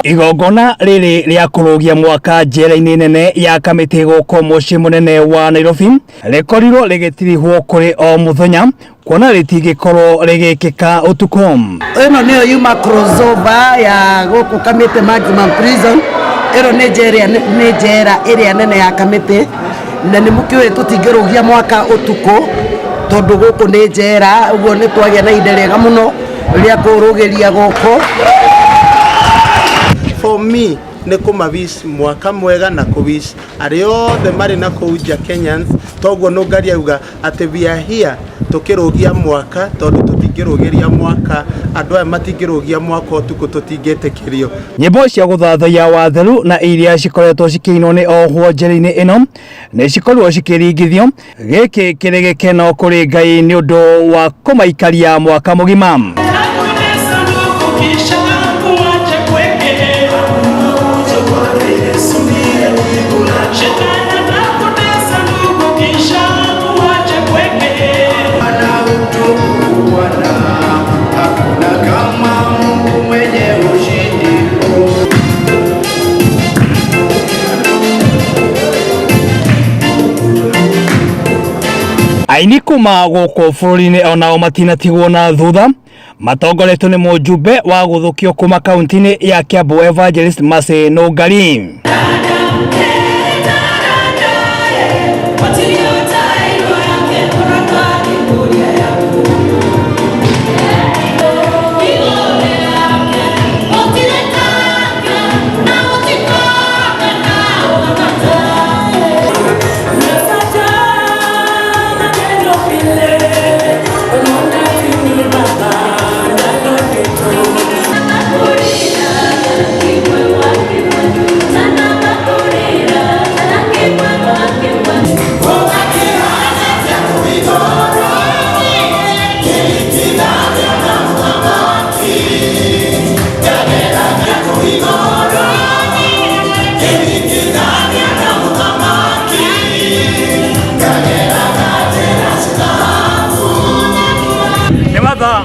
Igongona riri ria kurugia mwaka njera-ini nene ya Kamiti guko mucii munene wa Nairobi rikorirwo rigitirihwo kuri o muthenya kuona ritigikorwo rigikika utuku. Ino niyo yuma crossover ya guku Kamiti maximum prison. Ino ni njera iria nene ya Kamiti na ni mukiwe tutingirugia mwaka utuku tondu guku ni njera uguo ni twagia na inde riega muno ria kurugiria guku. For me, ne kumavis mwaka mwega na kuvis ario the marina kuja Kenyans togo no gari auga ate we are here tukirugia mwaka tondu tutingirugiria mwaka andu aya matingirugia mwaka utuku tutingetekerio. Nyimbo cia guthathaiya watheru na iria cikoretwo cikiinwo ni ohwo njera-ini ino ni cikorwo cikiringithio giki kiri gikeno kuri Ngai ni undu wa kumaikaria mwaka mugima. Aini kuma guku bururi-ini onao matinatigwo na thutha matongoretwo ni mujumbe wa guthukio kuma kaunti-ini ya Kiambu Evangelist Mercy Nungari.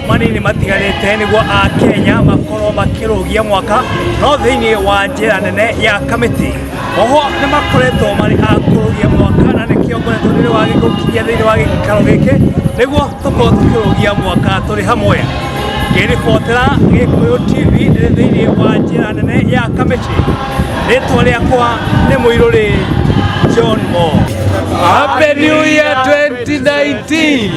Manini matigarite niguo a Kenya makorwo makirugia mwaka no thiini wa njera nene ya Kamiti. Oho ni makoretwo mari a kurugia mwaka na ni kiongoretwo ni wa gikukinya thiini wa gikaro giki niguo tukorwo tukirugia mwaka turi hamwe. Ngiribotera Gikuyu TV thiini wa njera nene ya Kamiti. Ritwa riakwa ni Muiruri Johnmo. Happy New Year 2019.